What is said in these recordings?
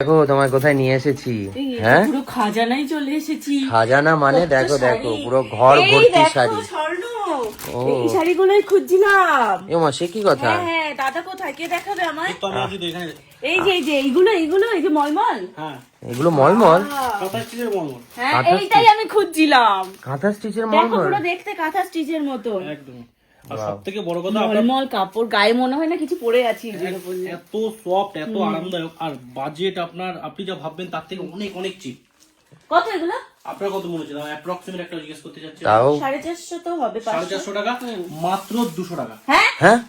দেখো তোমার কোথায় নিয়ে এসেছি। হ্যাঁ পুরো খাজানায় চলে এসেছি। খাজানা মানে দেখো দেখো পুরো ঘর ভর্তি শাড়ি। এই শাড়িগুলোই খুঁজছিলাম। এ মা সে কি কথা? হ্যাঁ দাদা কোথায়, কে দেখাবে আমায়? এই যে এইগুলো এই যে মলমল। এগুলো মলমল? হ্যাঁ এইটাই আমি খুঁজছিলাম। কাঁথা স্টিচের দেখো মলমল? পুরো দেখতে কাঁথা স্টিচের মতো একদম। আর সবথেকে বড় কথা মলমল কাপড়, গায়ে মনে হয় না কিছু পরে আছি। এত সফট, এত আরামদায়ক, আর বাজেট আপনার, আপনি যা ভাববেন তার থেকে অনেক অনেক চিপ। কত এগুলো? আপনার কত মনে হচ্ছে? অ্যাপ্রক্সিমেট একটা জিজ্ঞেস করতে চাচ্ছি। তাও 450 তো হবে। 450 টাকা, মাত্র 200 টাকা। হ্যাঁ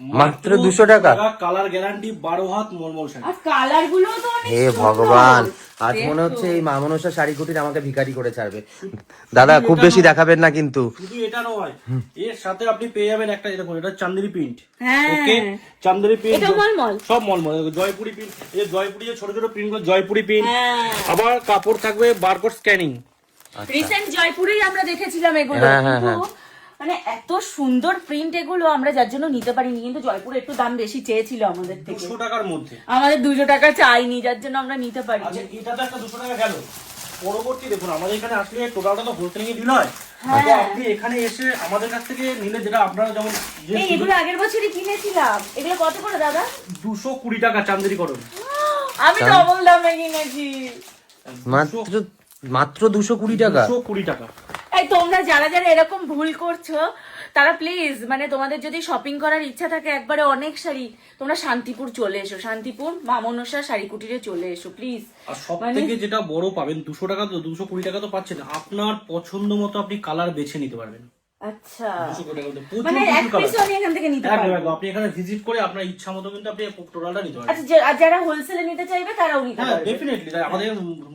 মাত্র 200 টাকা। কালার গ্যারান্টি, 12 হাত মলমল শাড়ি। আর কালার গুলো তো অনেক হে সুন্দর। ভগবান, আজ মনে হচ্ছে এই মা মনসা শাড়ি কুটির আমাকে ভিখারি করে ছাড়বে। দাদা খুব বেশি দেখাবেন না কিন্তু। শুধু এটা নয়, এর সাথে আপনি পেয়ে যাবেন একটা, দেখুন এটা চান্দেরি প্রিন্ট। হ্যাঁ ওকে, চান্দেরি প্রিন্ট, এটা মলমল, সব মলমল। জয়পুরি প্রিন্ট, এই যে জয়পুরি যে ছোট ছোট প্রিন্ট গুলো, জয়পুরি প্রিন্ট। হ্যাঁ আবার কাপড় থাকবে বারকোড স্ক্যানিং। রিসেন্ট জয়পুরেই আমরা দেখেছিলাম এগুলো, হ্যাঁ, হ্যাঁ, কিন্তু মানে এত সুন্দর প্রিন্ট এগুলো আমরা যার জন্য নিতে পারিনি। কিন্তু জয়পুরে একটু দাম বেশি চেয়েছিল আমাদের থেকে, 200 টাকার মধ্যে। আমাদের 200 টাকা চাইনি, যার জন্য আমরা নিতে পারিনি। আচ্ছা, এটা তো একটা 200 টাকা গেল। পরবর্তী দেখুন, আমাদের এখানে আসলে টোটালটা তো হোলসেলিং এ ডিল হয়। তো আপনি এখানে এসে আমাদের কাছ থেকে নিলে, যেটা আপনারা যেমন এই এগুলো আগের বছরই কিনেছিলাম। এগুলো কত করে দাদা? 220 টাকা চান্দেরি করুন। আমি ডবল দামে কিনেছি। মাত্র 220 টাকা। 220 টাকা। এই তোমরা যারা যারা এরকম ভুল করছো, তারা প্লিজ, মানে তোমাদের যদি শপিং করার ইচ্ছা থাকে একবারে অনেক শাড়ি, তোমরা শান্তিপুর চলে এসো, শান্তিপুর মা মনসা শাড়ি কুটিরে চলে এসো প্লিজ। আর সব থেকে যেটা বড় পাবেন, 200 টাকা তো 220 টাকা তো পাচ্ছেন, আপনার পছন্দ মতো আপনি কালার বেছে নিতে পারবেন। আচ্ছা, 220 টাকার মধ্যে প্রচুর মানে এক কালার। পিসও আমি এখান থেকে নিতে পারবো? একদম, আপনি এখানে ভিজিট করে আপনার ইচ্ছা মতো কিন্তু আপনি টোটালটা নিতে পারবেন। আচ্ছা, আর যারা হোলসেলে নিতে চাইবে তারাও নিতে হ্যাঁ, পারবে? ডেফিনেটলি। আমাদের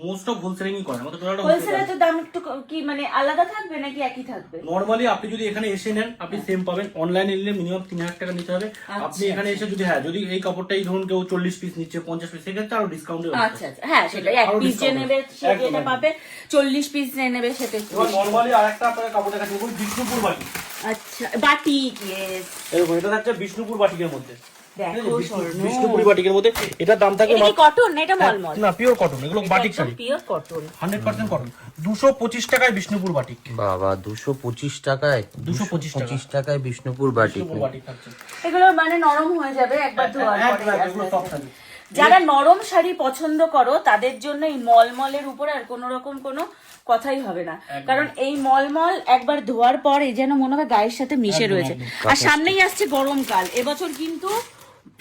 মোস্ট অফ হোলসেলিংই করে, আমাদের টোটালটা হোলসেলে তো দাম একটু কি মানে আলাদা থাকবে নাকি একই থাকবে? নরমালি আপনি যদি এখানে এসে নেন, আপনি সেম পাবেন। অনলাইনে নিলে মিনিমাম 3000 টাকা নিতে হবে। আপনি এখানে এসে যদি, হ্যাঁ, যদি এই কাপড়টাই ধরুন কেউ 40 পিস নিচ্ছে, 50 পিস, সেক্ষেত্রে আরো ডিসকাউন্ট। আচ্ছা আচ্ছা, হ্যাঁ সেটাই, এক পিস যে নেবে সে যেটা পাবে, 40 পিস যে নেবে সেটা। নরমালি আরেকটা আপনার কাপড় দেখাচ্ছি, দেখুন বিষ্ণুপুর বাটিক। আচ্ছা, বাটিক, ইয়েস, এরকম এটা থাকছে বিষ্ণুপুর বাটিকের মধ্যে। দেখো স্বর্ণ। বিষ্ণুপুরি বাটিকের মধ্যে এটার দাম থাকবে এটা কি কটন না এটা মলমল? না, পিওর কটন, এগুলো batik sari, pure cotton, 100% cotton. 225 টাকায় বিষ্ণুপুর বাটিক। বাবা 225 টাকায়? 225 টাকায় বিষ্ণুপুর বাটিক? বিষ্ণুপুর বাটিক থাকছে। এগুলো মানে নরম হয়ে যাবে একবার ধোয়ার পরে। এগুলো সফট থাকবে। যারা নরম শাড়ি পছন্দ করো তাদের জন্য এই মলমলের উপরে আর কোন রকম কোনো কথাই হবে না, কারণ এই মলমল একবার ধোয়ার পর এই যেন মনে হয় গায়ের সাথে মিশে রয়েছে। আর সামনেই আসছে গরমকাল, এবছর কিন্তু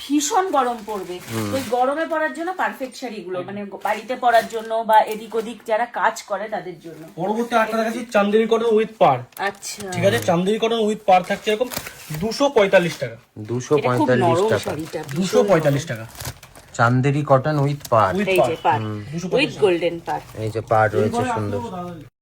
ভীষণ গরম পড়বে। ওই গরমে পরার জন্য পারফেক্ট শাড়িগুলো, মানে বাড়িতে পরার জন্য বা এদিক ওদিক যারা কাজ করে তাদের জন্য। পরবর্তী আরেকটা দেখাচ্ছি, চান্দেরি কটন উইথ পার। আচ্ছা, ঠিক আছে, চান্দেরি কটন উইথ পার থাকছে এরকম 245 টাকা। 245 টাকা। 245 টাকা Chanderi cotton with per. With এই যে পার, উইথ গোল্ডেন পার। এই যে পার রয়েছে সুন্দর।